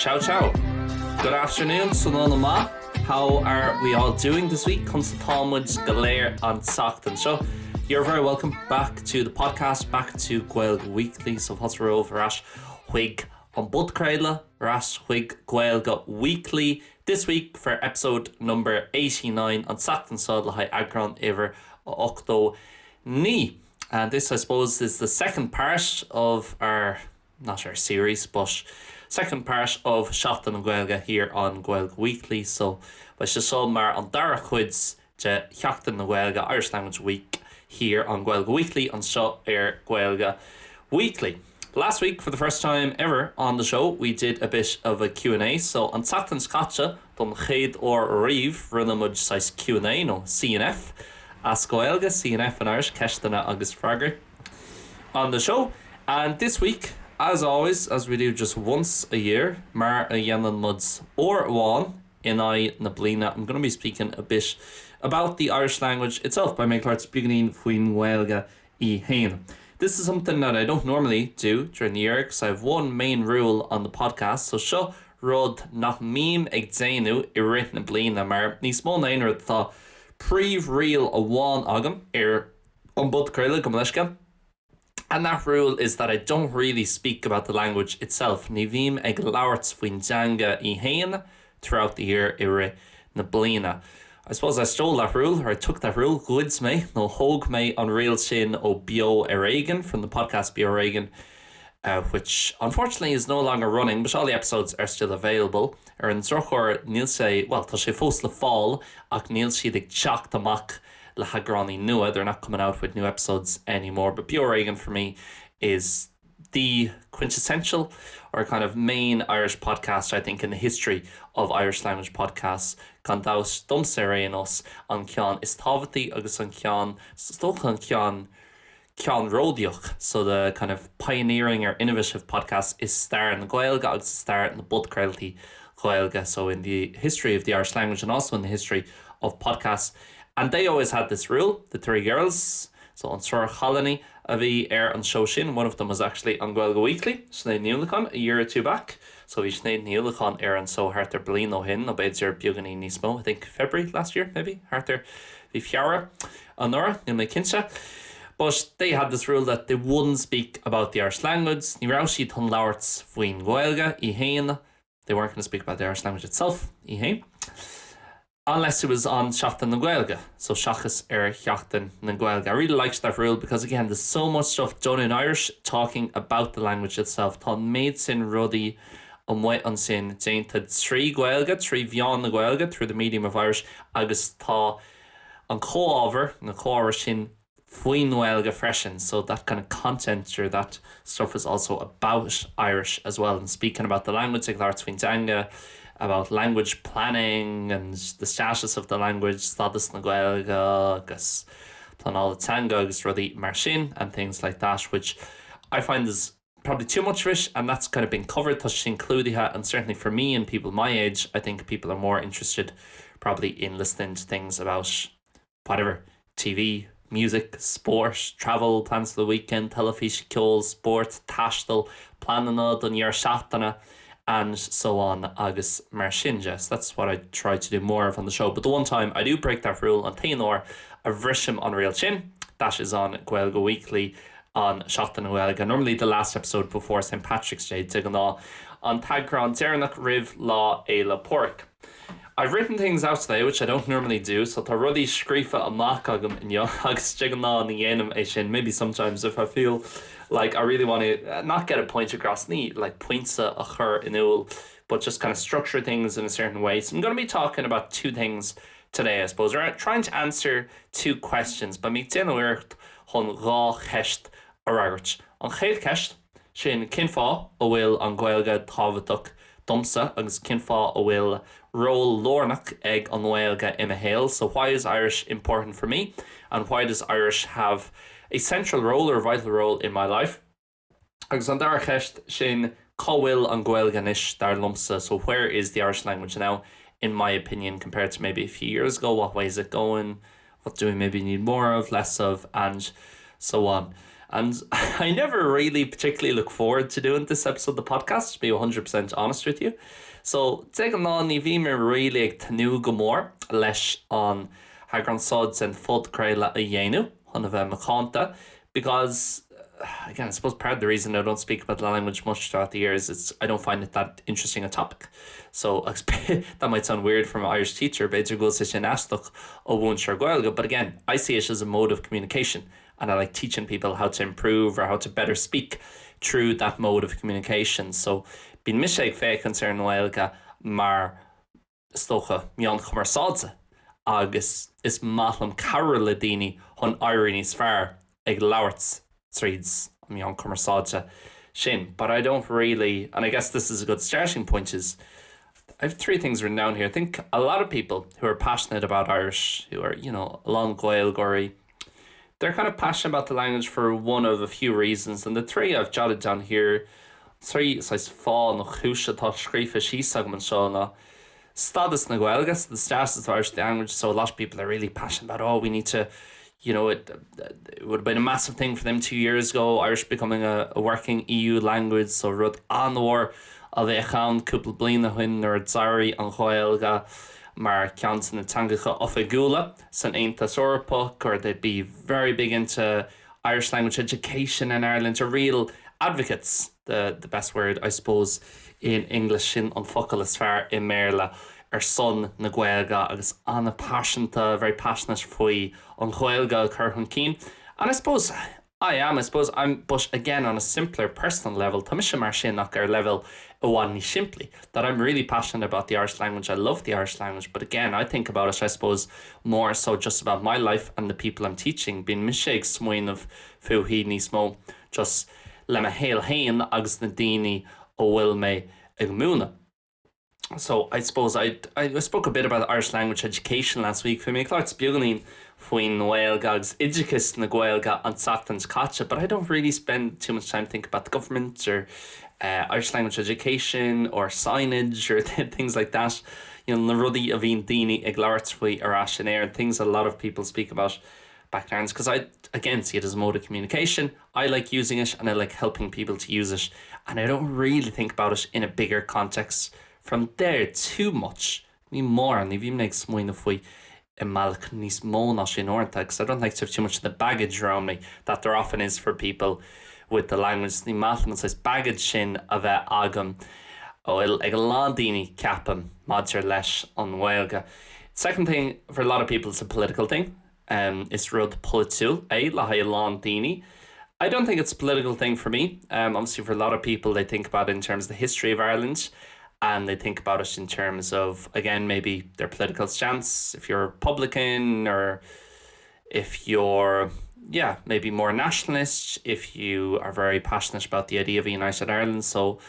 Ciao, ciao. Good afternoon, Sonoma. How are we all doing this week? Comes to Talmud, Gaeilge on Sacht Show. You're very welcome back to the podcast, back to Gaeilge Weekly. So what's we're over at Huig on Budcradla, Ras Huig Gaeilge Weekly. This week for episode number 89 on Sacht Sodla Agron Ever Octo Ní. And this, I suppose, is the second part of our, not our series, but second part of Seachtain Gaeilge here on Gaeilge Weekly. So, I should show mar on Dara Chuids de Seachtain Gaeilge Irish Language Week here on Gaeilge Weekly on Seo Gaeilge Weekly. Last week, for the first time ever on the show, we did a bit of a Q&A. So, on Seachtain Scatcha, don chéad or Reeve, runamud size Q&A, no, CNF. As Gaeilge, CNF in Irish, Ceisteanna agus Fragger on the show. And this week, as always, as we do just once a year, mar a dhéanann muds or one in na bliana, I'm going to be speaking a bit about the Irish language itself by making arts beginning faoin Gaeilge I hain. This is something that I don't normally do during the year because I have one main rule on the podcast. So seo rud nach mím ag déanú I rith na bliana, mar ní smó na éonar tá príomh rial a bháin agam an Budcradla go mleisce. And that rule is that I don't really speak about the language itself. Ní bhím ag labhairt faoin Theanga I hain throughout the year I rith na bliana. I suppose I stole that rule, or I took that rule, goods me, no hogue me on real sin o BHFAD from the podcast BHFAD, which unfortunately is no longer running, but all the episodes are still available. In Zurchor, níl sé, well, tá sé fós le fáil, ach níl siad ag teacht amach le hagrani nua. They're not coming out with new episodes anymore, but BHFAD for me is the quintessential or kind of main Irish podcast, I think, in the history of Irish language podcasts. Gan daus domsere in us an cean is tábhairtí agus an cean stolchan cean rodioch. So the kind of pioneering or innovative podcast is star in the Gaeilge agus star in the Budcradla Gaeilge. So in the history of the Irish language and also in the history of podcasts. And they always had this rule, the three girls. So on Sir Chalani a bhí an show sin. One of them was actually on Gaeilge Weekly, Snéad Níolachan, a year or two back. So we Snéad Níolachan an so hartar blin o hin, no beidir beaganaí níos mó, I think February last year, maybe, hartar bhí fiara an nora, níl mé cinse. But they had this rule that they wouldn't speak about the Irish language. Ní raibh siad chun labhairt faoin Gaeilge I hain. They weren't going to speak about the Irish language itself, I hain. Unless it was on Seachtain Gaeilge. So Seachas Seachtain Gaeilge. I really liked that rule because, again, there's so much stuff done in Irish talking about the language itself. Tá méid sin rudí an muid an sin Déanta trí Gaeilge, trí bhean na Gaeilge through the medium of Irish, agus tá an comhábhar na comhábhar sin faoin Gaeilge freisin. So that kind of content or that stuff is also about Irish as well. And speaking about the language, like arts faoin Theanga, about language planning and the status of the language, status na Gaeilge, agus planál Theanga, agus rudí mar sin, and things like that, which I find is probably too much fish, and that's kind of been covered, tá sin clúdaithe, and certainly for me and people my age, I think people are more interested probably in listening to things about whatever, TV, music, sport, travel, plans for the weekend, telefiche, kills, sport, tastal, planning don your Seachtainna, and so on, agus mar sin. Yes, that's what I try to do more of on the show. But the one time I do break that rule on Tainor, a vrishim on real chin, that is on Gaeilge Weekly on Seachtain Gaeilge. Normally the last episode before St. Patrick's Day, Tigana, on Tagran Zernach Riv La Eila Pork. I've written things out today, which I don't normally do, so tá rudí scríofa amach agam in agus Tigana on the dhéanam sin. Maybe sometimes if I feel like I really want to not get a point across neat, like points a chur in ul, but just kind of structure things in a certain way. So I'm going to be talking about two things today, I suppose. We're trying to answer two questions. But me déanúirt chun rá cheist aragart. An chéad ceist sin cinfá a bhfuil an Gaeilge tábhachtach domsa agus cinfá a bhfuil role lornach ag an Gaeilge in a héal. So why is Irish important for me? And why does Irish have a central role or vital role in my life? Agus an dar cheist sin Cowil and Gaeilge dar lumsa. So where is the Irish language now, in my opinion, compared to maybe a few years ago? What way is it going? What do we maybe need more of, less of, and so on. And I never really particularly look forward to doing this episode of the podcast, to be 100% honest with you. So, take an on, ni bhí me really ag tanú go mór leis an hagran sods and fod creile a dhéanú, hon a bheith macánta, because again, I suppose part of the reason I don't speak about the language much throughout the years is I don't find it that interesting a topic. So that might sound weird from an Irish teacher, but it's a good éisteacht ó bhain sear Gaeilge. But again, I see it as a mode of communication, and I like teaching people how to improve or how to better speak through that mode of communication. So bín mis ag féic an ar Gaeilge mar stocha meán chumarsáidse agus is maithlam cara le daoine chun éirí níos fearr ag labhairt threads meán chumarsáidse sin. But I don't really, and I guess this is a good starting point, is I have 3 things written down here. I think a lot of people who are passionate about Irish, who are, along Gaeilgeoirí, they're kind of passionate about the language for one of a few reasons. And the 3 I've jotted down here, 3 sais fá na chúise tá scríofa síosag man seo na status na Gaeilge, so the status of Irish language. So a lot of people are really passionate about, we need to, it would have been a massive thing for them 2 years ago, Irish becoming a working EU language. So rud an war a bheitchan cúpla bliana chuin ar d'airí an Gaeilge mar ceann na Theangacha ofaigúla san Éasca, or they'd be very big into Irish language education in Ireland, are real advocates, the best word I suppose in English, sin an focail is fearr in mBéarla ar son na Gaeilge agus anna passionata, very passionate faoi an Gaeilge chur chun cín. And I suppose I'm, but again, on a simpler personal level, tá mis mar sin nach ar level óháin ní simplí, that I'm really passionate about the Irish language. I love the Irish language, but again, I think about it, I suppose, more so just about my life and the people I'm teaching. Bín mis ag smaoin of fuaí níos mó, just le me héal hain agus na daoine ó bhfuil me ag múna. So I suppose I spoke a bit about Irish language education last week. For me, it's beagnaín faoin Gaeilge agus idicus na Gaeilge an teacht caite, but I don't really spend too much time thinking about the government or Irish language education or signage or things like that. Na rudí a bhíon daoine ag labhairt faoi ar ais sin air, and things a lot of people speak about backgrounds, because I again see it as a mode of communication. I like using it and I like helping people to use it, and I don't really think about it in a bigger context from there too much. Ní mór an ní bhí ag smaoin faoi I malc níos mó ná sin orintha, because I don't like to have too much of the baggage around me that there often is for people with the language. Ní maithlam says baggage sin a bheith agam ó ag lá daoine ceapam maidir leis an Gaeilge. Second thing, for a lot of people, it's a political thing. It's rud politiúil le ha lá daoine. I don't think it's a political thing for me. Obviously, for a lot of people, they think about it in terms of the history of Ireland, and they think about it in terms of, again, maybe their political stance, if you're Republican, or if you're, maybe more nationalist, if you are very passionate about the idea of a united Ireland. So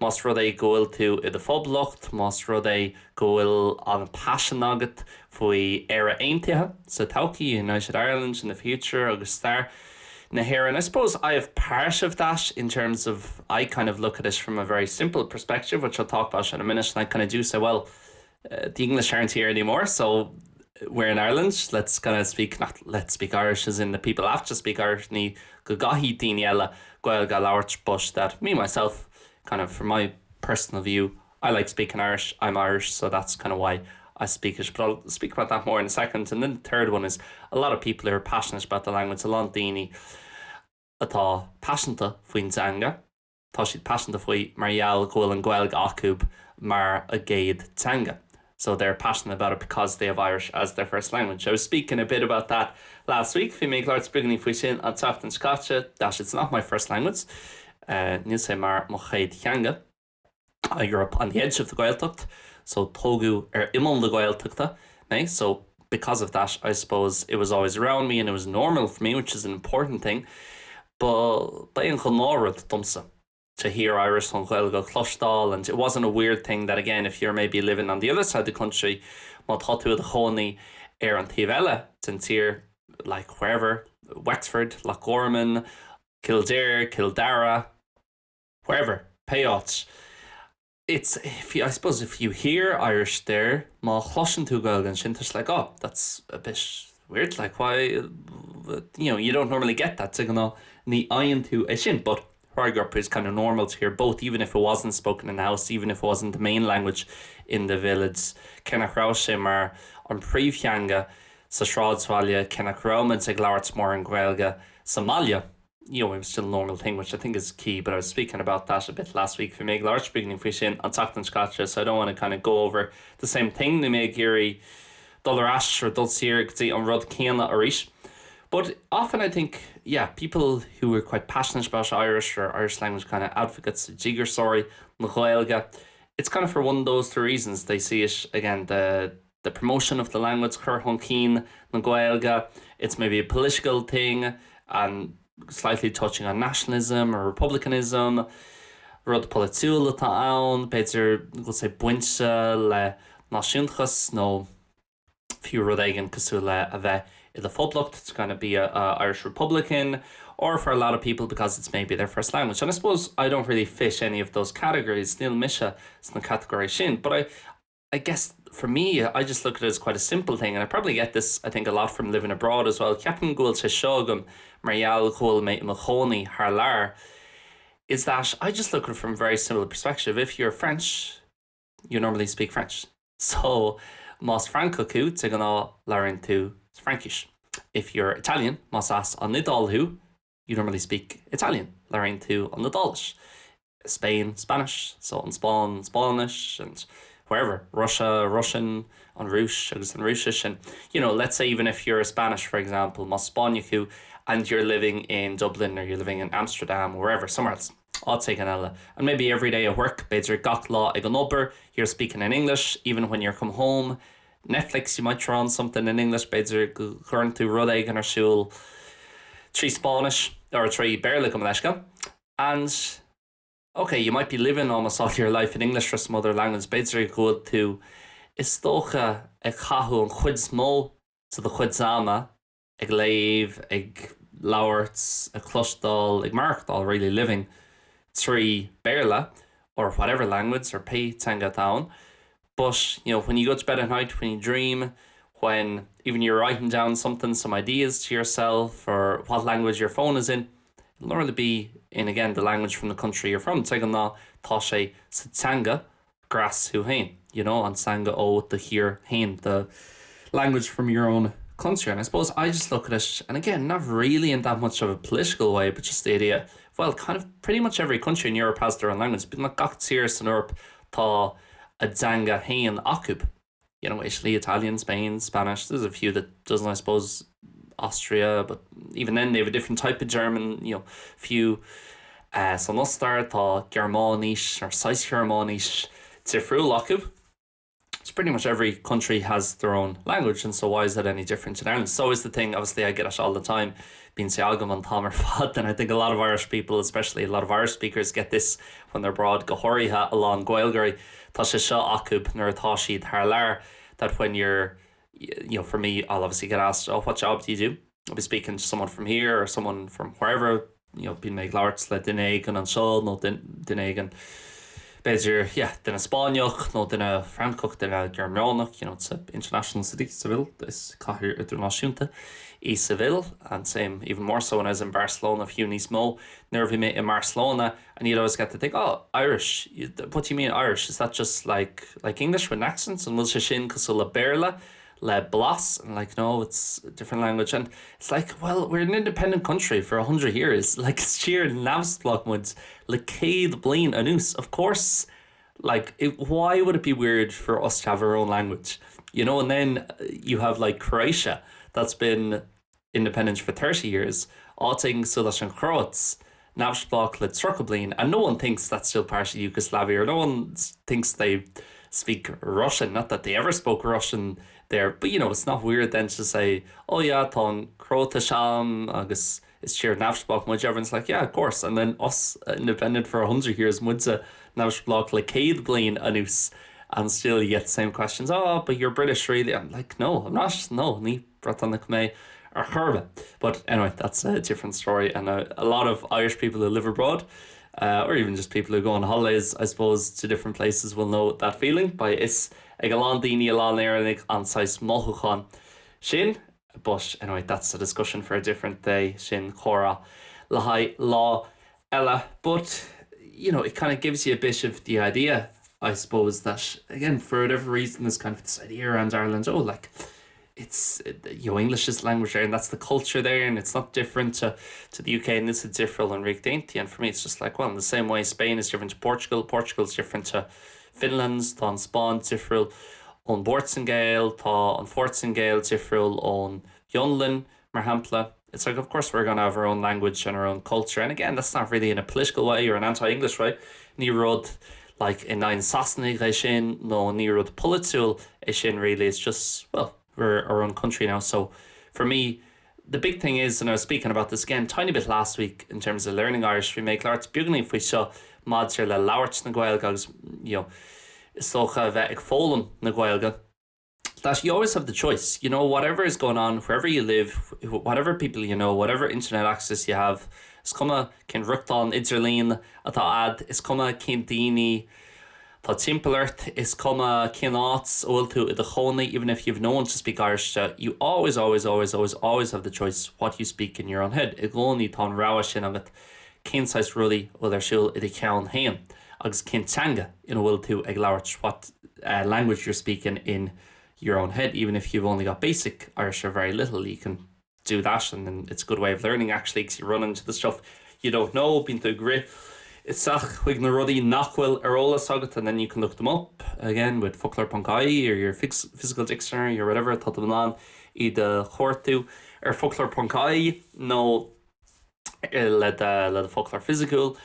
más rud é goil tú I the phoblacht, más rud é goil an passion agat faoi éire aontaithe sa todhchaí United Ireland in the future agus there na here. And I suppose I have part of that in terms of, I kind of look at it from a very simple perspective, which I'll talk about in a minute, and I kind of do say, well, the English aren't here anymore, so we're in Ireland, let's kind of speak, not let's speak Irish as in the people have to speak Irish, ní go gaithí daoine eile Gaeilge labhairt, but that me myself, kind of from my personal view, I like speaking Irish, I'm Irish, so that's kind of why I speak it, but I'll speak about that more in a second. And then the third one is a lot of people who are passionate about the language. A lot of daoine atá passionata faoin Theanga, tá siad passionata faoi mar gheall gohfuil an Gaeilge acu mar a géad Theanga. So they're passionate about it because they have Irish as their first language. I was speaking a bit about that last week. Fi mé glár spríoganí faoi sin an teacht caite, that it's not my first language. Níl sé mar mo chéad Theanga. I grew up on the edge of the Gaeltacht, so tógu imol the Gaeltachta. So because of that, I suppose it was always around me and it was normal for me, which is an important thing. But by an chonórad dumsa to hear Irish on Gaeilge clostal, and it wasn't a weird thing that, again, if you're maybe living on the other side of the country, má tá tú a chónaí ar an taobh eile, like wherever, Wexford, Loch Orman, Kildare, Kildara, wherever, Payot. It's, I suppose if you hear Irish there, má chlosin tú Gaeilge an sin, it's like, oh, that's a bit weird, like why, you don't normally get that, ní aon tú é sin, but Hargurp is kind of normal to hear both, even if it wasn't spoken in the house, even if it wasn't the main language in the village. Cenach rá sé mar an príomh-Theanga sa sráidbhaile cenach rámid ag labhairt mór an Gaeilge Somalia. You know, it was still a normal thing, which I think is key, but I was speaking about that a bit last week for me large beginning for sin on Tachtan Scotcha, so I don't want to kind of go over the same thing. They make Gary dollar ash or dulcier on Rod Céanna Arish. But often I think, yeah, people who are quite passionate about Irish or Irish language kind of advocates, jigger sorry, na Gaeilge, it's kind of for one of those two reasons. They see it, again, the promotion of the language, chur chun cín na Gaeilge. It's maybe a political thing and slightly touching on nationalism or republicanism. Rud politiúil atá ann, beidir go say buinte le náisiúntas nó fiú rud éigean cosú le a bheith in the fóblacht to kind of be a Irish Republican, or for a lot of people because it's maybe their first language. And I suppose I don't really fit any of those categories. Níl misha is na category sin, but I guess for me, I just look at it as quite a simple thing, and I probably get this, I think, a lot from living abroad as well. Ceapan gúil sé seogam marial chul me machoni haar lár, is that I just look at it from a very similar perspective. If you're French, you normally speak French. So, más Franco cú, te gana learn to Frankish. If you're Italian, más as an Nidalhu, you normally speak Italian, learn to an Nidalish. Spain, Spanish, so on Spain, Spanish, and wherever, Russia, Russian, on Rúsh, agus an Rúshish. And, you know, let's say even if you're a Spanish, for example, más Spániachu, and you're living in Dublin or you're living in Amsterdam or wherever, somewhere else, I'll take an ella. And maybe every day at work, beidir gach ag an obair, you're speaking in English, even when you're come home. Netflix, you might throw on something in English, beidir churn tú rud éigean ar siúl, trí Spanish, or trí mBéarla go leisca. And okay, you might be living almost all your life in English or some other language, beidir good to is tócha ag chathú an chuid smó to the chuid zama, ag léamh, ag labhairt, ag clostal, ag marchdal, really living trí mBéarla or whatever language or pay Theanga down. But, you know, when you go to bed at night, when you dream, when even you're writing down something, some ideas to yourself or what language your phone is in, it'll normally be in, again, the language from the country you're from. Teigeanna tá sé sa Theanga gras hu hain, you know, an Theanga ó the here hain, the language from your own country. And I suppose I just look at it, and again, not really in that much of a political way, but just the idea, well, kind of pretty much every country in Europe has their own language. But like gach tíres in Europe tá a Theanga hain acub. You know, Italy, Italian, Spain, Spanish. There's a few that doesn't, I suppose, Austria, but even then they have a different type of German, you know, few san Ostar tá Germánish or Sais Germánish Tifriúil acub. So pretty much every country has their own language, and so why is that any different in Ireland? So is the thing, obviously I get it all the time, being Céadaoin an táimar fad, and I think a lot of Irish people, especially a lot of Irish speakers, get this when they're abroad, go háirithe along Gaeilgeoirí, tá sé seo acub nuair atá siad thar lear, that when you're, you know, for me, I'll obviously get asked, oh, what job do you do? I'll be speaking to someone from here or someone from wherever, you know, being made larts le duine éigean an seo, no duine éigean beidir, yeah, duine Spáineach, no duine Francach, duine Germánach, you know, it's an international city, Seville, it's caithear idirnáisiúnta í Seville, and same, even more so when I was in Barcelona a few níos mó, near bhí me in Barcelona, and you'd always get to think, oh, Irish, what do you mean Irish? Is that just like English with accents? And will sé sin cosú le mBéarla, le blas, and like, no, it's a different language. And it's like, well, we're an independent country for 100 years. Like, sheer navsblogmuds, le céad bliain anús. Of course, like, why would it be weird for us to have our own language? You know, and then you have like Croatia, that's been independent for 30 years. All things so that's in Croats, navsblog le trocha bliain, and no one thinks that's still part of Yugoslavia, or no one thinks they speak Russian. Not that they ever spoke Russian there, but you know, it's not weird then to say, oh yeah, tá Croatian agus is sheer navsblog muid. Everyone's like, yeah, of course. And then us independent for 100 years muidse navsblog le céad bliain anús, and still you get the same questions. Oh, but you're British, really? I'm like, no, I'm not. No, ní Britannic me or churbe. But anyway, that's a different story. And a lot of Irish people who live abroad, or even just people who go on holidays, I suppose, to different places will know that feeling. By is ag a lán daoine a lán éireannig an sais mothúcháin sin. But anyway, that's a discussion for a different day. Sin chora le law ella. But you know, it kind of gives you a bit of the idea, I suppose, that again, for whatever reason, there's kind of this idea around Ireland, oh, like it's, you know, English is the language there and that's the culture there, and it's not different to the UK, and this is different and rig Déanta. And for me, it's just like, well, in the same way Spain is different to Portugal's different to Finland's, tá an Spáin different on Bortsingale, tá on Fortsingale different on Yonlin, mar hampla. It's like, of course, we're going to have our own language and our own culture. And again, that's not really in a political way or an anti-English way. Ní rud like in nine Sassanic sin, no ní rud political sin really. It's just, well, we're our own country now. So for me, the big thing is, and I was speaking about this again tiny bit last week in terms of learning Irish, we make larts bugni for seo madidir le labhairt na Gaeilge agus, you know, is socha bheith ag fólam na Gaeilge, that you always have the choice, you know, whatever is going on, wherever you live, whatever people you know, whatever internet access you have, is cuma cin ruchtán idir líon atá ad, is cuma cin daoine tá timpairt, is cuma cin áits bhfuil tú i do chónaí, even if you've no one to speak Irish to, you always have the choice what you speak in your own head. I gcónaí tá an ráha sin agat cin sais rudaí bhfuil ar siúil i do ceann hain, agus cin teanga ina bhfuil tú ag labhairt what language you're speaking in your own head. Even if you've only got basic Irish or very little, you can do that, and then it's a good way of learning actually, because you run into the stuff you don't know, been to grit. It's chuig na rudaí nachhfuil ar ólas agat, and then you can look them up again with folklore.ie or your physical dictionary or whatever, tá them on I de chórtú ar folklore.ie, no le the folklore physical.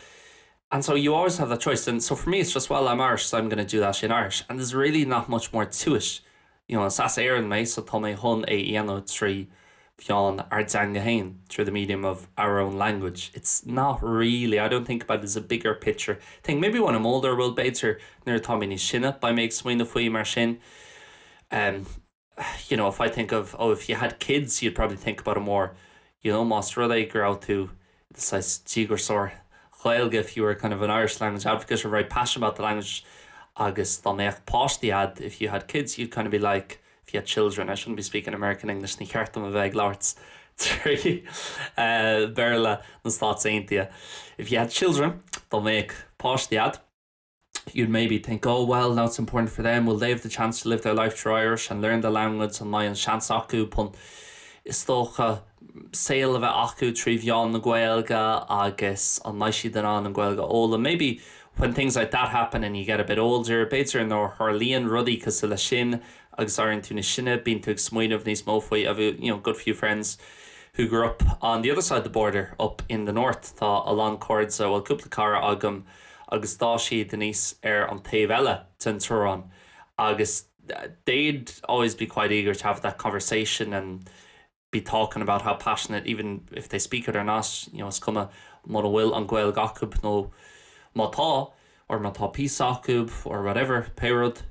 And so you always have that choice. And so for me, it's just, well, I'm Irish, so I'm going to do that in Irish, and there's really not much more to it. You know, sas éireann me, so tá mé chun éanamh trí bhean ar Theanga hain through the medium of our own language. It's not really, I don't think about it as a bigger picture thing. Maybe when I'm older, will better nuair tá mí ní sinne by make smaoine faoi mar sin. You know, if I think of, oh, if you had kids, you'd probably think about it more, you know, más rud é gur out to the size tígur sor Gaeilge, if you were kind of an Irish language advocate or very passionate about the language. Agus tá méach páistí ad, if you had kids, you'd kind of be like, if you had children, I shouldn't be speaking American English, ní ceartm a bheith labhairt trí mBéarla na Céadaoin. If you had children, they'll make páistí ad, you'd maybe think, oh, well, now it's important for them, will they have the chance to live their life through Irish and learn the language, and my chance acu pun is tócha saoil a bheith acu trí bhean na Gaeilge agus an maisí den an Gaeilge óla. Maybe when things like that happen and you get a bit older, better nor her líon rudí cos le sin agus áireann tú na sinne, bíonn tú ag smaoinemh níos mó faoi. I've a, you know, good few friends who grew up on the other side of the border up in the north. Tá along cords well cúpla cara agam agus dá siad níos ar an taobh eile den Turan, agus they'd always be quite eager to have that conversation and be talking about how passionate, even if they speak it or not, you know, it's cuma mar bhfuil an Gaeilge acu nó mátá or mátá pís acu or whatever peirud.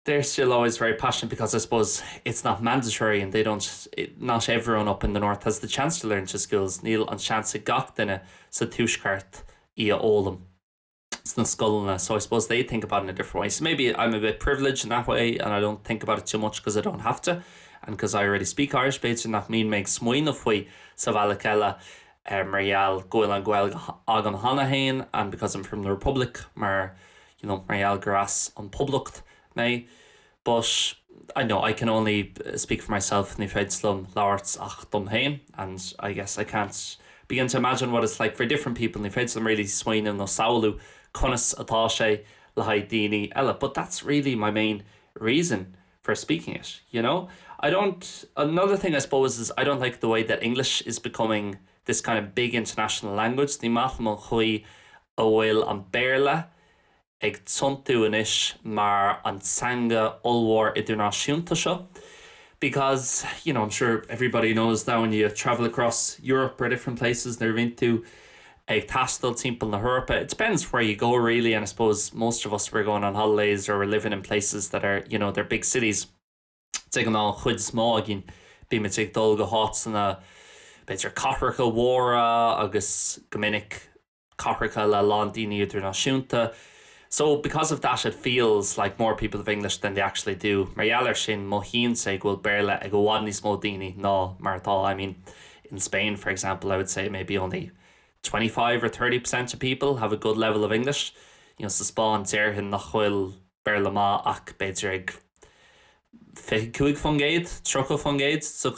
They're still always very passionate because I suppose it's not mandatory, and they don't, not everyone up in the north has the chance to learn to schools. Níl an chance gach duine sa túisceart í a ólam sna scoilna. So I suppose they think about it in a different way. So maybe I'm a bit privileged in that way, and I don't think about it too much because I don't have to, and because I already speak Irish, beidh nach mín méid smaoine faoi sa bhealach eile marall goil an Gaeilge agam hana hain, and because I'm from the Republic, mar, you know, marall gras an publicht me. But I know I can only speak for myself, ní féid slum labhairt ach dom hain, and I guess I can't begin to imagine what it's like for different people. Ní féid slum really smaoineamh nó saoilú conas atá sé le haid daoine eile. But that's really my main reason for speaking it, you know. Another thing I suppose is I don't like the way that English is becoming this kind of big international language. Ní maith mo chuí a bhfuil an mBéarla ag tiontu inis mar an Theanga ulmhór idirnáisiúnta seo. Because, you know, I'm sure everybody knows now when you travel across Europe or different places, they're into ag tastal timpeall na Europa. It depends where you go really, and I suppose most of us were going on holidays or we're living in places that are, you know, they're big cities. Take an chuid smá agin, bí me ag dul go háit sanna beidir cathracha mhóra agus gomininic cathracha le lán daoine idirnáisiúnta. So because of that, it feels like more people have English than they actually do. Marall sin mo híonn sé bhfuil mBéarla ag bhád níos mó daoine ná mar atá. I mean, in Spain, for example, I would say maybe only 25 or 30% of people have a good level of English. Sa Spáin tíorthain nach bhfuil béarla má ach beidir ag 50 fungéid, 30 fungéid, so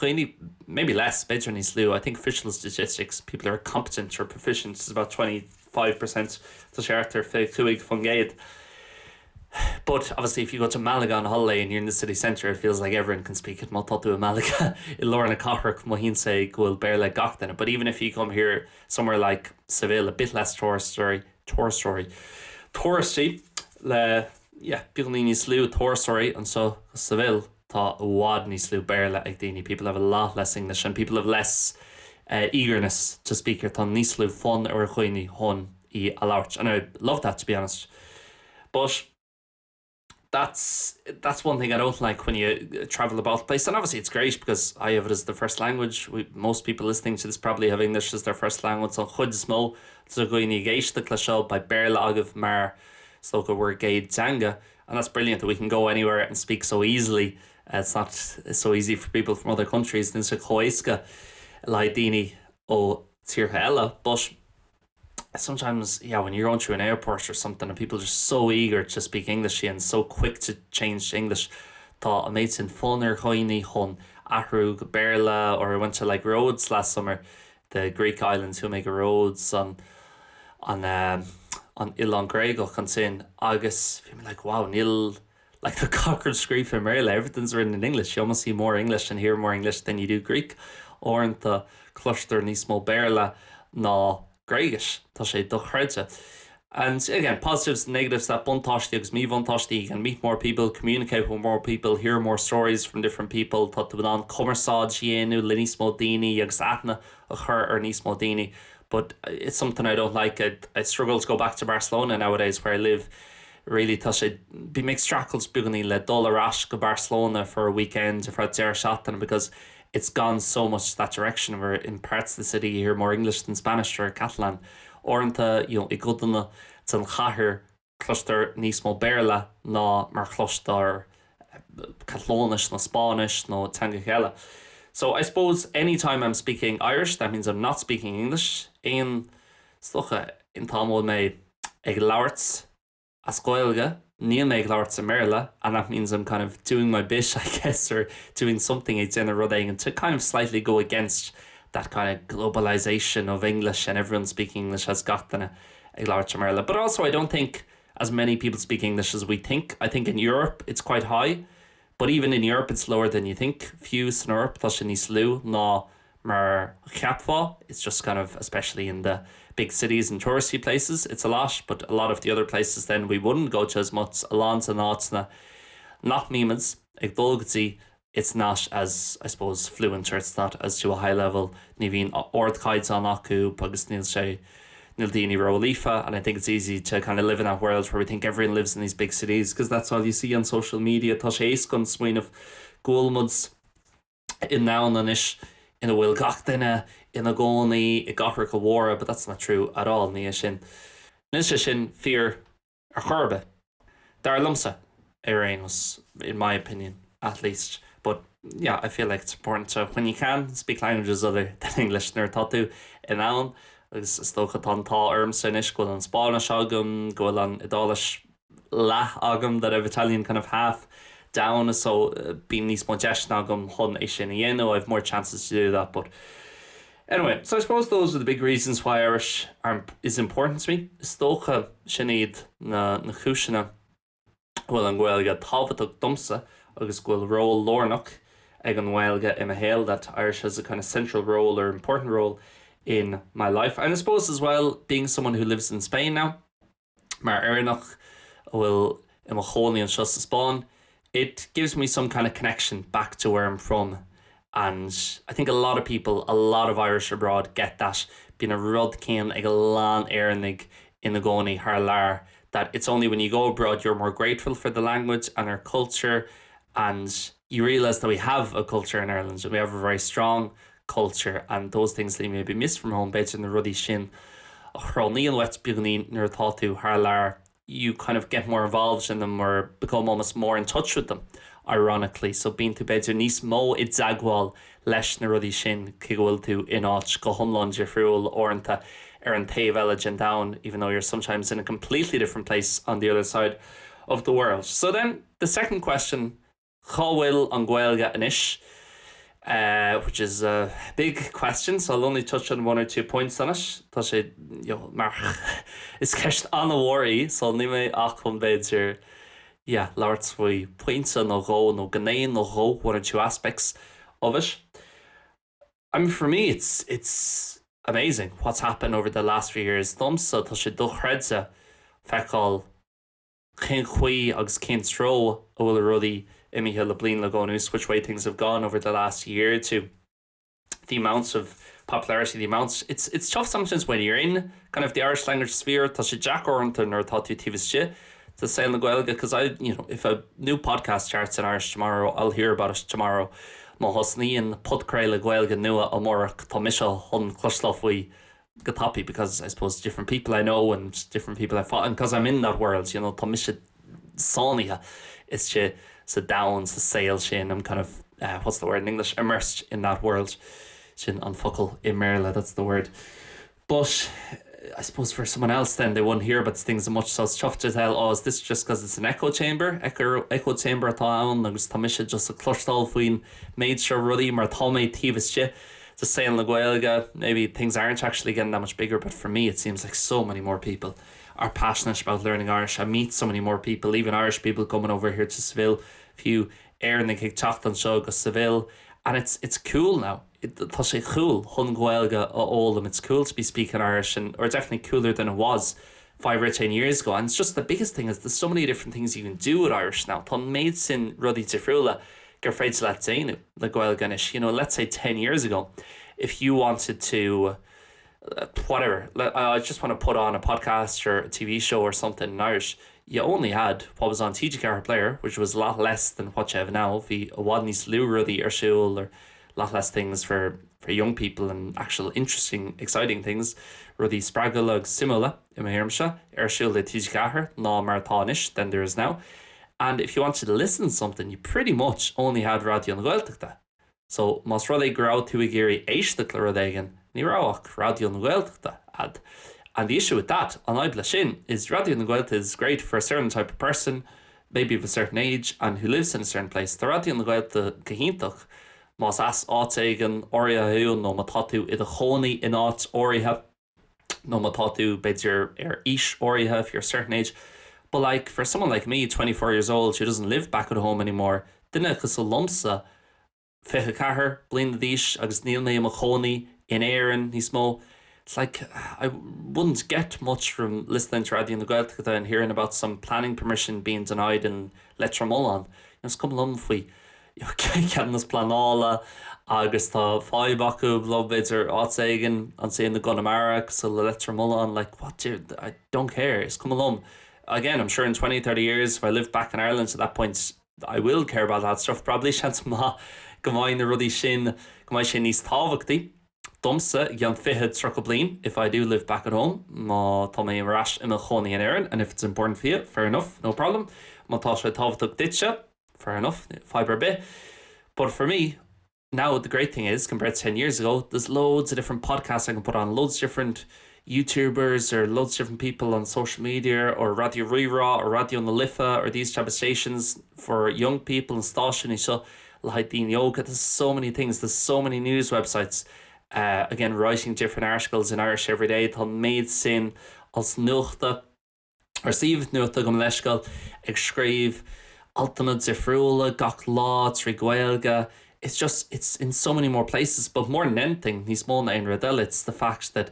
maybe less, beidir níos lú. I think official statistics, people are competent or proficient, is about 25%, so séartar 50 fungéid. But obviously, if you go to Malaga on holiday and you're in the city centre, it feels like everyone can speak it. Má to Malaga, in Lorna Cochrack, mohín say gohfuil béarla gach in it. But even if you come here somewhere like Seville, a bit less touristy, people ní slú touristy, and so Seville tá wad ní slú béarla ag daoine. People have a lot less English and people have less eagerness to speak it. Tá ní slú fun or chuoine hon I a labhairt. And I love that, to be honest. But that's one thing I don't like when you travel about the place. And obviously it's great because I have it as the first language. Most people listening to this probably have English as their first language. So chuid smó so going éisteacht by béarla agah mar slócha word Theanga, and that's brilliant that we can go anywhere and speak so easily. It's not so easy for people from other countries than éasca le daoine ó tíortha eile. But sometimes, when you're going through an airport or something and people are just so eager to speak English and so quick to change to English, tá a méid sin fun ar dhaoine chun athrú béarla, or I went to like Rhodes last summer, the Greek islands who make roads on Ilan Gaeilge an sin, agus I'm like, wow, níl like the Cochran scríb in mBéarla, everything's written in English. You almost see more English and hear more English than you do Greek. Or the cluster níos mó béarla ná Gaeilge, tá sé do ráite. And again, positives and negatives, that buntáistí agus mí buntáistí, you can meet more people, communicate with more people, hear more stories from different people. Tá tú an cumarsáid dhéanú le níos mó daoine agus aithne a chur ar níos mó daoine. But it's something I don't like. I struggle to go back to Barcelona nowadays, where I live. Really, tá sé be mixed strackles buganí le dul arás go Barcelona for a weekend for a Ceisteanna, because it's gone so much that direction where in parts of the city you hear more English than Spanish or Catalan. Or I godanna tan chathair cluster níos mó béarla ná mar cluster Catalonish no Spanish no Theanga eile. So I suppose anytime I'm speaking Irish, that means I'm not speaking English. Ein stocha in támód mé ag labhairt a Gaeilge, níl mé ag labhairt mBéarla, and that means I'm kind of doing my bit, I guess, or doing something it's in a rud and to kind of slightly go against that kind of globalization of English and everyone speaking English has got ag labhairt mBéarla. But also I don't think as many people speak English as we think. I think in Europe it's quite high. But even in Europe, it's lower than you think. Fios in Europe, tá sé níos lú ná mar cheapfá. It's just kind of, especially in the big cities and touristy places, it's a lot. But a lot of the other places then we wouldn't go to as much. Alánta nátsna nach mímans ag dulgadtí, it's not as, I suppose, fluent, or it's not as to a high level. Ní bhíon ordchaid an acu, agus níl sé níl daoine ró líofa, and I think it's easy to kind of live in that world where we think everyone lives in these big cities because that's all you see on social media. Tá sé éasca smaoin of goalmuds in nán an ish in a bhfuil gach duine in a gcónaí I gachar go mhóra, but that's not true at all. Ní sin níl sé sin fear ar chorbe dar lumsa arenas, in my opinion, at least. But yeah, I feel like it's important to, when you can, speak languages other than English nar tatu in nán. Agus stocha tá ormsa inis gohfuil an Spáinis agam, gohfuil an Idális leath agam that I have Italian kind of half down, so being níos mó deisna agam chun é sin I have more chances to do that. But anyway, so I suppose those are the big reasons why Irish is important to me. Stocha sin iad na chúisina bhfuil an Gaeilge tábhachtach domsa agus gohfuil role lornach ag an Gaeilge in a héal, that Irish has a kind of central role or important role in my life. And I suppose as well, being someone who lives in Spain now, mar éireannach bhfuil I mo chónaí an seos sa Spáin, it gives me some kind of connection back to where I'm from. And I think a lot of people, a lot of Irish abroad get that, being a rud céan ag a lán éireannig in a gcónaí thar lear, that it's only when you go abroad you're more grateful for the language and our culture, and you realise that we have a culture in Ireland, and we have a very strong culture, and those things that you maybe miss from home, beidir na rudí sin a chroníon wet buganí nuair atá tú thar lear you kind of get more involved in them or become almost more in touch with them, ironically. So being to beidir níos mó I dteagháil leis na rudí sin cé go bhfuil tú in áit go hiomlán difriúil orintha an taobh eile gin down, even though you're sometimes in a completely different place on the other side of the world. So then the second question, chá bhfuil an Gaeilge inis, which is a big question, so I'll only touch on 1 or 2 points on it. Tá sé, mar is ceist an bhóirí, so ní mé ach chun beidir, labhart faoi pointe nó ró nó gnéin nó ró, 1 or 2 aspects of it. I mean, for me, it's amazing what's happened over the last few years. Domsa tá sé dochreidse feicáil cén chuí agus cén tró a bhfuil rudí imíthe le bliain le gonús, which way things have gone over the last year or two. The amounts of popularity, the amounts, it's tough sometimes when you're in kind of the Irish language sphere. Tá sé Jack Orrington or tá tú tíbhaiste to say in the Gaeilge, because if a new podcast starts in Irish tomorrow, I'll hear about it tomorrow. Má hosníon podcrail le Gaeilge nua amórach tá mise chun cloisteáil faoi go tapí, because I suppose different people I know and different people I fought, and because I'm in that world, tá mise sánaithe is sé sa down, sa sail sin. I'm kind of, what's the word in English? Immersed in that world. Sin an focal mBéarla, that's the word. But I suppose for someone else then, they won't hear about things so much, so it's tough to tell, is this just because it's an echo chamber atá ann, agus tá mise just a cloisteáil faoin méid seo rudí mar tá méid tíbhaiste to say in the Gaeilge. Maybe things aren't actually getting that much bigger, but for me it seems like so many more people are passionate about learning Irish. I meet so many more people, even Irish people coming over here to Seville. Few air in the éisteacht an seo go Seville, and it's cool now. Tá sé cool chun Gaeilge all, and it's cool to be speaking Irish, or definitely cooler than it was 5 or 10 years ago. And it's just the biggest thing is there's so many different things you can do with Irish now. Tá méid sin rudí difriúla gur féid le dhaoine le Gaeilge inis. Let's say 10 years ago, if you wanted to whatever, I just want to put on a podcast or a TV show or something in Irish, you only had what was on TG Player, which was a lot less than what you have now. Bhí a bhád níos lú rudí ar siúl, or a lot less things for young people and actual interesting, exciting things. Rudí spreagadh agus simúla I m'héarmse ar siúl le TG ná mar atá inis than there is now. And if you wanted to listen to something, you pretty much only had radio na Gaeltachta. So más rud é go raibh tú ag géirí éisteacht le rud éigean, ní raibh radio na Gaeltachta ad. And the issue with that, on Eipeasóid sin, is radio na Gaeltachta is great for a certain type of person, maybe of a certain age, and who lives in a certain place. The radio na Gaeltachta cahintach, más as áit éigean orthaú nó má tá tú I do chónaí in áit orthaithe, nó má tá tú beidir ar is orthaithe if you're a certain age. But like for someone like me, 24 years old, who doesn't live back at home anymore, duine chus a lumsa fecha cahar, blian na díos, agus níl mé a chónaí in éireann níos mó. It's like I wouldn't get much from listening to radio na Gaeltachta and hearing about some planning permission being denied in Letramullan. It's come along faoi ceadan nas planála agus tá fáib acu blobbidir áit éigean an sé na Gunamara so le Letramullan, like what dude, I don't care, it's come along. Again, I'm sure in 20, 30 years, if I live back in Ireland, at that point, I will care about that stuff. Probably chance ma gomain na rudí sin, gomain sin níos tábhachtaí. Domsa gan fitted circle blin if I do live back at home. Ma tá mé rash in a chónaí in Éireann, and if it's important for you, fair enough, no problem. Ma tá sé tábhachtach ditse, fair enough, fibre bit. But for me, now the great thing is, compared to 10 years ago, there's loads of different podcasts I can put on, loads of different YouTubers or loads of different people on social media, or Radio Rira or Radio na Líofa, or these type of stations for young people and stáisiúní seo like Dhaoine Yoga. There's so many things, there's so many news websites. Again, writing different articles in Irish every day. Tá méid sin als nuachta or síomh nuachta gom leiscail ag scríobh altanna difriúla gach trí Gaeilge. It's in so many more places, but more than anything, níos mó na aon rud, it's the fact that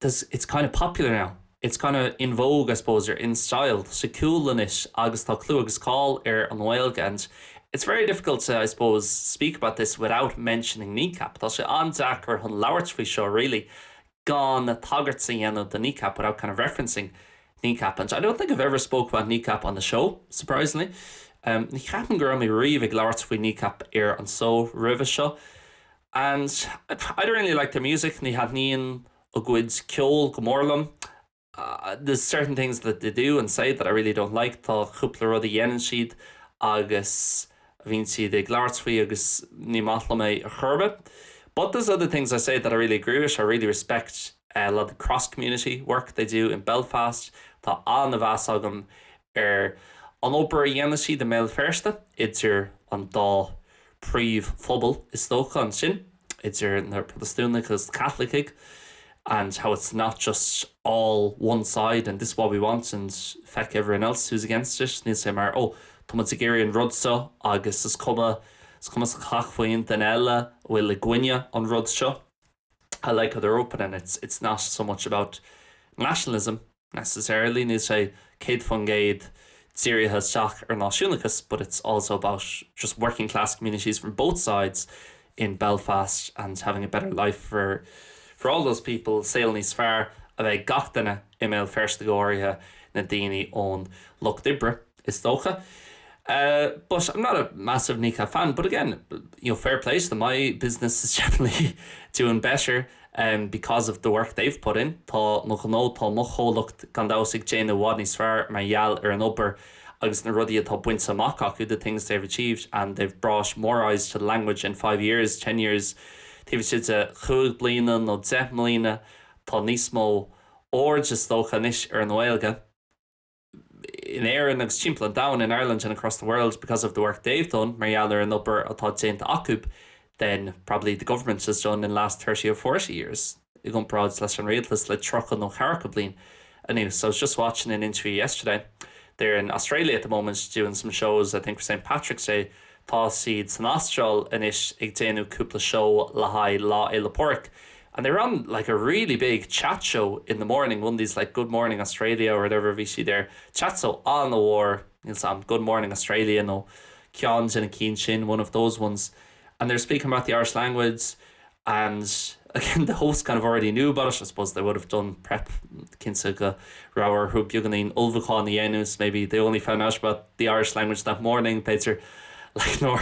it's kind of popular now. It's kind of in vogue, I suppose, or in style. So cool in it, agus tá clú agus call an Gaeilge, and it's very difficult to, I suppose, speak about this without mentioning kneecap. Tá sé andeach ar chun labhart faoi seo, really, gan na tagart sa dhéanamh the kneecap without kind of referencing kneecap. And I don't think I've ever spoke about kneecap on the show, surprisingly. Ní cheapan go raibh mé riamh ag labhart faoi kneecap ar an so roimhe seo. And I don't really like the music. Ní had níon a good ceol gomórlam. there's certain things that they do and say that I really don't like. Tá cúpla rud a dhéanann siad agus bhíonn siad ag leabhart agus ní maithlam é a churbe. But there's other things I say that I really agree with. I really respect a lot of the cross-community work they do in Belfast. Tá an na bheas agam an obair a dhéanann siad de méil fersta. Idir an dá príomh-phobal is tócha an sin. Idir na Protestúnach agus Catholic, and how it's not just all one side and this is what we want and feck everyone else who's against it. Níl sé mar, tá muid géirí an rud seo agus is cuma sa chachfaoin den eile bhfuil le gcuine an rud seo. I like how they're open, and it's not so much about nationalism necessarily. Níl sé céad fan géad tíorithe teach ar náisiúnachas, but it's also about just working class communities from both sides in Belfast and having a better life for all those people. Sail níos fearr a bheith gach duine I mbeil fersta gáirithe na daoine ón Loch Dibre is tócha. But I'm not a massive Nika fan, but again, fair play to them. My business is generally doing better because of the work they've put in. Tá nó nó tá mocholacht gan dausig Jane wad níos fearr mar gheall ar an obair agus na rudí atá buinte amach acu the things they've achieved, and they've brought more eyes to the language in 5 years, 10 years. They've siad a 5 bliana nó 10 mbliana tá níos mó just tócha níos ar an Gaeilge in Éireann agus timpeall down in Ireland and across the world because of the work they've done. Mar gheall ar an obair atá Déanta acu than probably the government has done in the last 30 or 40 years. I gcomhpháirtíocht leis an réaltas le trocha nó charcha blian. Anyway, so I was just watching an interview yesterday. They're in Australia at the moment doing some shows, I think for St. Patrick's Day. Tá siad san Astral inis ag déanú cúpla show le haid lá é le porc. And they run like a really big chat show in the morning, one of these like Good Morning Australia or whatever we see there. Chat show on the war, Good Morning Australia, no Cian and Keen Shin, one of those ones. And they're speaking about the Irish language, and again the host kind of already knew about it. I suppose they would have done prep Kinsa Rower who Buganin Ulvacon the Enus, maybe they only found out about the Irish language that morning, Peter. Like nor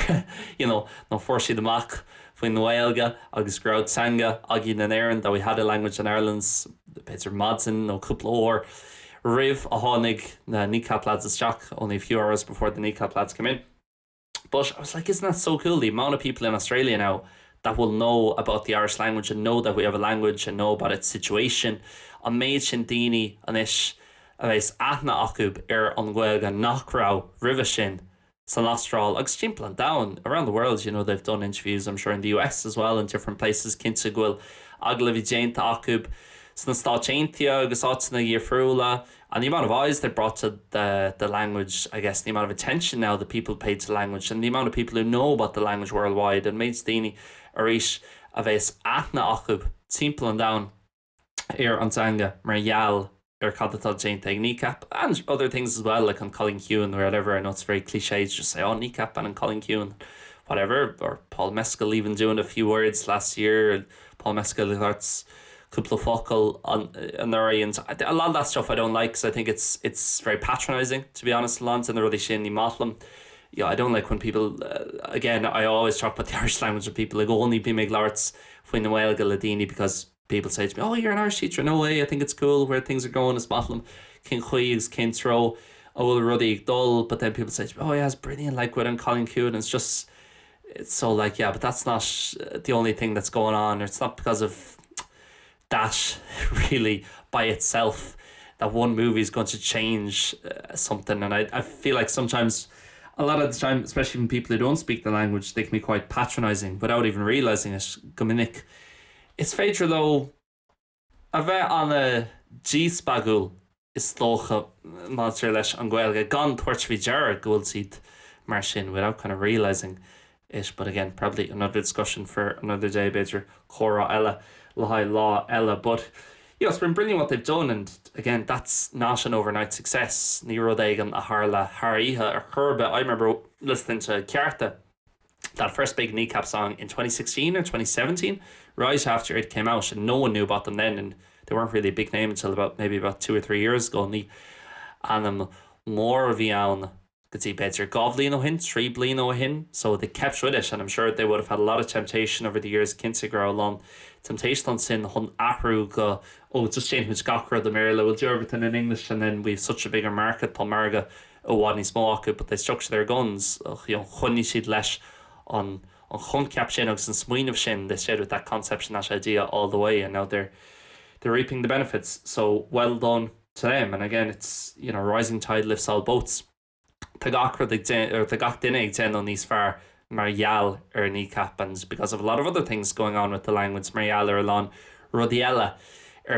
no forsi the Mach when the Gaeilge agus growd Theanga agi na Éireann that we had a language in Ireland's Peter Madsen no couple or riv a honig na kneecap lads isteacht only a few hours before the kneecap lads come in. But I was like, isn't that so cool, the amount of people in Australia now that will know about the Irish language and know that we have a language and know about its situation. An méid sin daoine an isis a bheits aithne acu ar an Gaeilge nach rá ribh sin san Astral agus timpeall down around the world. They've done interviews, I'm sure in the US as well, in different places. Kinsa gfuil agla bhí Déanta acu san stáitíntia agus áitina dhearfriúla, and the amount of eyes they brought to the language, I guess the amount of attention now that people pay to the language, and the amount of people who know about the language worldwide, and méid daoine arís a bheits aithne acu timpeall down ar an Theanga mar gheall ar cadatá Déanta ag kneecap, and other things as well, like on Colin Kuhn or whatever. I know it's very cliche to just say, kneecap and on Colin Kuhn, whatever. Or Paul Mescal even doing a few words last year. Paul Mescal starts couple of focal on and a lot of that stuff I don't like, because I think it's very patronizing, to be honest. Lons and the ruddy shin Mathlum. Yeah, I don't like when people again, I always talk about the Irish language with people like only be meg larts when the Gaeilge ladini, because people say to me, you're an Irish teacher. No way, I think it's cool where things are going as Mathlum. King Chuigs, King Throw, ruddy dull, but then people say to me, yeah, it's brilliant, like with Colin Kuhn. It's so like, yeah, but that's not the only thing that's going on. It's not because of that really by itself that one movie is going to change something. And I feel like sometimes, a lot of the time, especially when people who don't speak the language, they can be quite patronizing without even realizing it. Gomininic, it's féidir though a bheith an a G-spagul is tócha mátar leis an Gaeilge gan tuairt bhí dearg gohfuil siad mar sin without kind of realizing it. But again, probably another discussion for another day, beidir chora eile le haid lá eile. But it's been brilliant what they've done, and again, that's not an overnight success. Ní rud éigin a tharla tharaithe ar churbe. I remember listening to Cearta, that first big kneecap song in 2016 or 2017, right after it came out, and no one knew about them then, and they weren't really a big name until maybe about 2 or 3 years ago. And more bhí ann could see beds are gobblin o hin, 3 blin o hin, so they kept with it, and I'm sure they would have had a lot of temptation over the years. Kinsa grow along temptation on sin hun ahrú go, oh, just change which gachra the mBéarla, we'll do everything in English, and then we've such a bigger market pa marga o wadni small, but they structure their guns, you know, chunni she'd lesh on chun cap sin agus an smuoin of sin. They stayed with that conception, that idea all the way, and now they're reaping the benefits. So well done to them. And again, it's, you know, rising tide lifts all boats. The gach duine ag den on these far mBéarla kneecap, and because of a lot of other things going on with the language, mBéarla alon rodiella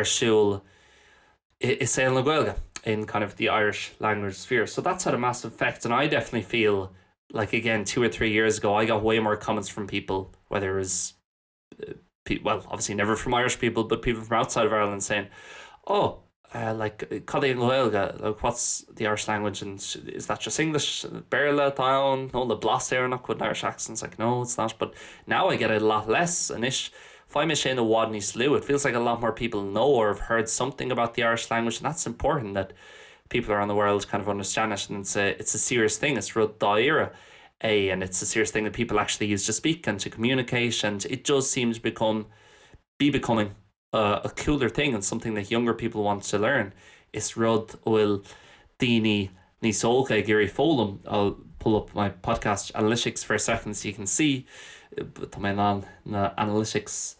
shul is saying Gaeilge in kind of the Irish language sphere. So that's had a massive effect, and I definitely feel like, again, 2 or 3 years ago, I got way more comments from people, whether it was well, obviously never from Irish people, but people from outside of Ireland saying, oh, like Céadaoin Gaeilge, like, what's the Irish language, and is that just English? Béarla, dhaoine, no, the blas there, not with Irish accents. Like, no, it's not. But now I get it a lot less, and if I'm in a wadni slú, it feels like a lot more people know or have heard something about the Irish language, and that's important that people around the world kind of understand it, and it's a serious thing. It's rud dhaoine, and it's a serious thing that people actually use to speak and to communicate, and it does seem to be becoming a cooler thing, and something that younger people want to learn. It's rud will daoine ní sóilge géirí fólam. I'll pull up my podcast analytics for a second so you can see, but tá on na analytics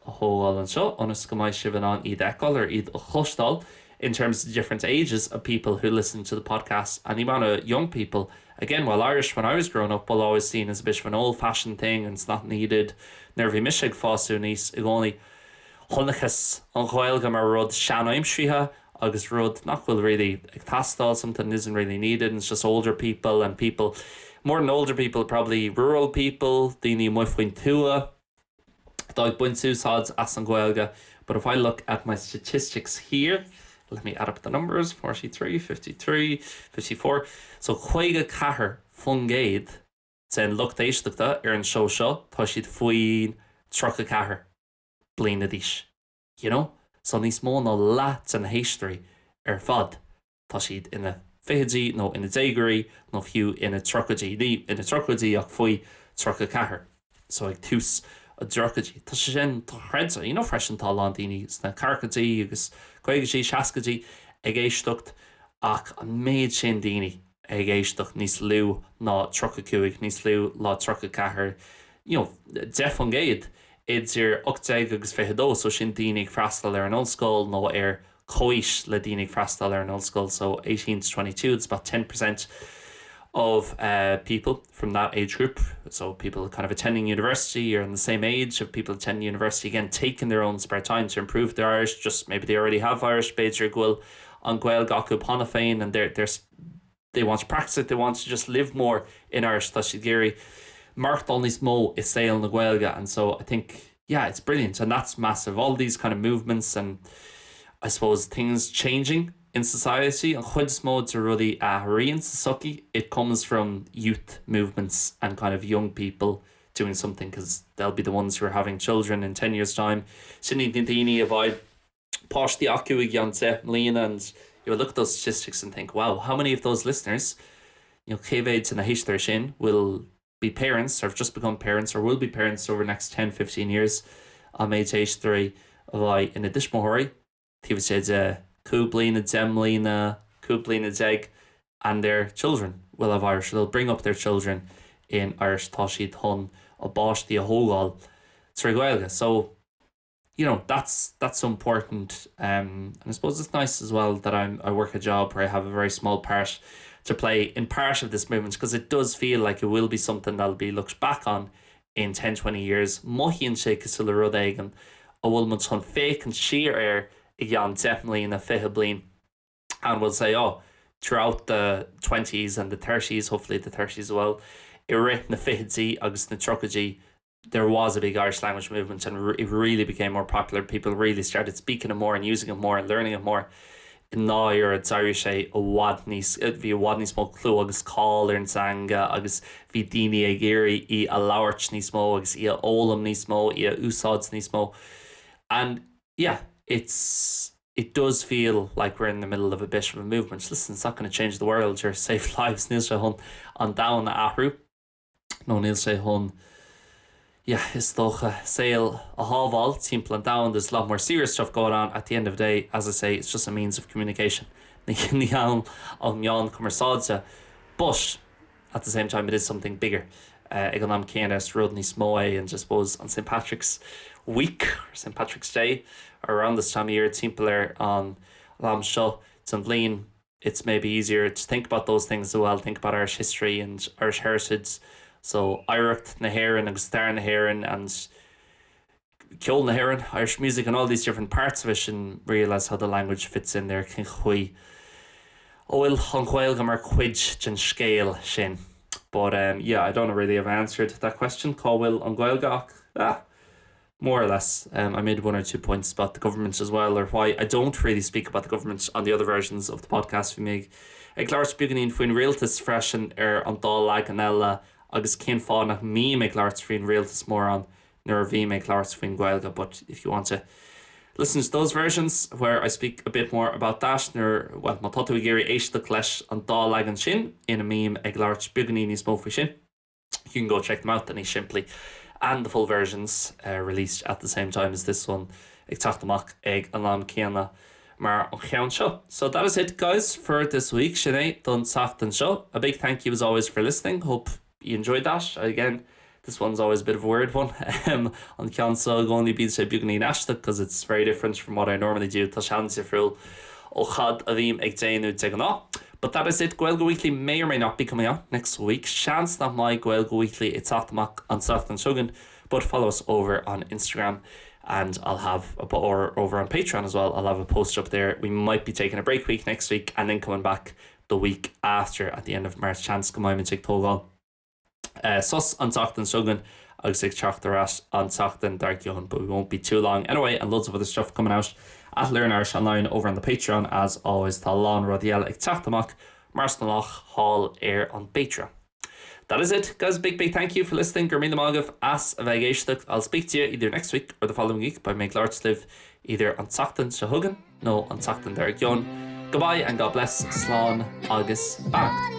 a whole and show on a skamai shivan on iad ecal or iad chostal in terms of different ages of people who listen to the podcast, and even young people. Again, while Irish, when I was growing up, will always seen as a bit of an old-fashioned thing, and it's not needed. Nervy mishig fáú níos ag only honachas an Gaeilge mar rud seanaimsrithe agus rud nach bhfuil really ag tastal, something isn't really needed, and it's just older people, and people more than older people, probably rural people, daoine muofuin tua, dog buintú sods as an Gaeilge. But if I look at my statistics here, let me add up the numbers, 43, 53, 54. So chuige cahar fungéid saying look éisteachta an show tá siad faoin trocha cahar blin a dis. You know? So níos mó ná leat an history fad tá siad ina fihidí, no ina déagairí, no fiú ina trocadí, ina trocadí ach faoi trocha cahar. So ag tús a drocadí. Tá sé sin tá chredsa, you know, freisin tá lá daoine sna carcadí agus chuigeí seacadí ag éisteacht, ach an méid sin daoine ag éisteacht níos lú ná trocha cuaig, níos lú lá trocha cahar. You know, def an géad idir 8 agus 22, so sin daoine ag freastal ar an ollscoil nó ar chois le daoine ag freastal ar an ollscoil. So 18 to 22, it's about 10% of people from that age group. So people kind of attending university or in the same age of people attending university, again, taking their own spare time to improve their Irish. Just maybe they already have Irish, beidir gwyl an Gaeilge chomhpháirtíocht, and they want to practice it, they want to just live more in Irish. Tá siad géirí marked on this mo is saying the Gaeilge, and so I think, yeah, it's brilliant, and that's massive. All these kind of movements and I suppose things changing in society, and chuid smó to really rion sa sucky, it comes from youth movements and kind of young people doing something, because they'll be the ones who are having children in 10 years time. Sinní daoine avoid páistí acu ag an 7 mbliana, and you will look at those statistics and think, wow, how many of those listeners, you know, céibhéid in a history sin will be parents, or have just become parents, or will be parents over the next 10-15 years. On méid éisteacht avoid in a dismóirí, tíomh said cúblina demlina, cúblina deg, and their children will have Irish. They'll bring up their children in Irish. Tá siad chun a báistí a hógáil trí Gaeilge. So, you know, that's important. And I suppose it's nice as well that I work a job where I have a very small part to play in part of this movement, because it does feel like it will be something that'll be looked back on in 10-20 years. Moille sé cosúil rud éigean a bhfuil man chun fécinn siar again, definitely in the 5 blin, and we'll say, oh, throughout the 20s and the 30s, hopefully the 30s as well, in the 50s agus the trocadí, there was a big Irish language movement, and it really became more popular. People really started speaking it more and using it more and learning it more. Now it's Irish a wadni smó clú agus call ar Theanga, agus bhí daoine ag éirí I a labhairt níos mó, agus I a ólam níos mó, I a úsáid níos mó. And yeah, it's it does feel like we're in the middle of a bit of a movement. Listen, it's not going to change the world or save lives. Níl sé chun an Dhaoine athrú. No, níl sé chun is dócha sail a hábháil timp an Dhaoine. There's a lot more serious stuff going on. At the end of the day, as I say, it's just a means of communication. Ní an meán cumarsáide, but at the same time it is something bigger. Ag an am céannas rud níos mó and just suppose on St. Patrick's Week or St. Patrick's Day, or around this time of year, timpeler on lam seo linn, it's maybe easier to think about those things as well, think about Irish history and Irish heritage. So éisteacht na hÉireann agus stair na hÉireann and ceol na hÉireann, Irish music and all these different parts of it, and realise how the language fits in there. Cin chuí bhfuil an Gaeilge mar chuid den scéal sin. But I don't really have answered that question. Bhfuil an Gaeilge more or less. I made 1 or 2 points about the government as well, or why I don't really speak about the government on the other versions of the podcast we make. Ag láirt beganín faoin rialtas freisin an Gnáthleagan agus cén fáil nach mí ag láirt faoin rialtas mór an nuair bhí ag láirt faoin Gaeilge. But if you want to listen to those versions where I speak a bit more about that, má thosaitheoirí éisteacht leis an Gnáthleagan sin in a meme ag láirt beganín níos mó faoi sin, you can go check them out. Then simply and the full versions released at the same time as this one éasteacht amach ag an lam céanna mar an cheann seo. So that is it, guys, for this week. Sinead done Sachtan show. A big thank you as always for listening. Hope you enjoyed that. Again, this one's always a bit of a weird one. On ceann seo only be say buganí éisteacht because it's very different from what I normally do. Tá sean sifriúil ó chad a bhím ag déanú ag an á. But that is it. Gaeilge Weekly may or may not be coming out next week. Chance that my Gaeilge Weekly éasteacht amach an Ceisteanna, but follow us over on Instagram, and I'll have or over on Patreon as well. I'll have a post up there. We might be taking a break week next week and then coming back the week after at the end of March. Chance go maim ag tógáil sus an Ceisteanna agus ag teacht arás an Ceisteanna, but we won't be too long anyway, and loads of other stuff coming out at LearnIrishOnline over on the Patreon. As always, tá lán rodial ag teacht amach mars na lách hall air on Patreon. That is it, guys. Big thank you for listening. Gur míle mágah as a bheith éisteacht. I'll speak to you either next week or the following week by make large live either on Ceisteanna se hugan no on Ceisteanna Goodbye and God bless. Slán agus Bannacht.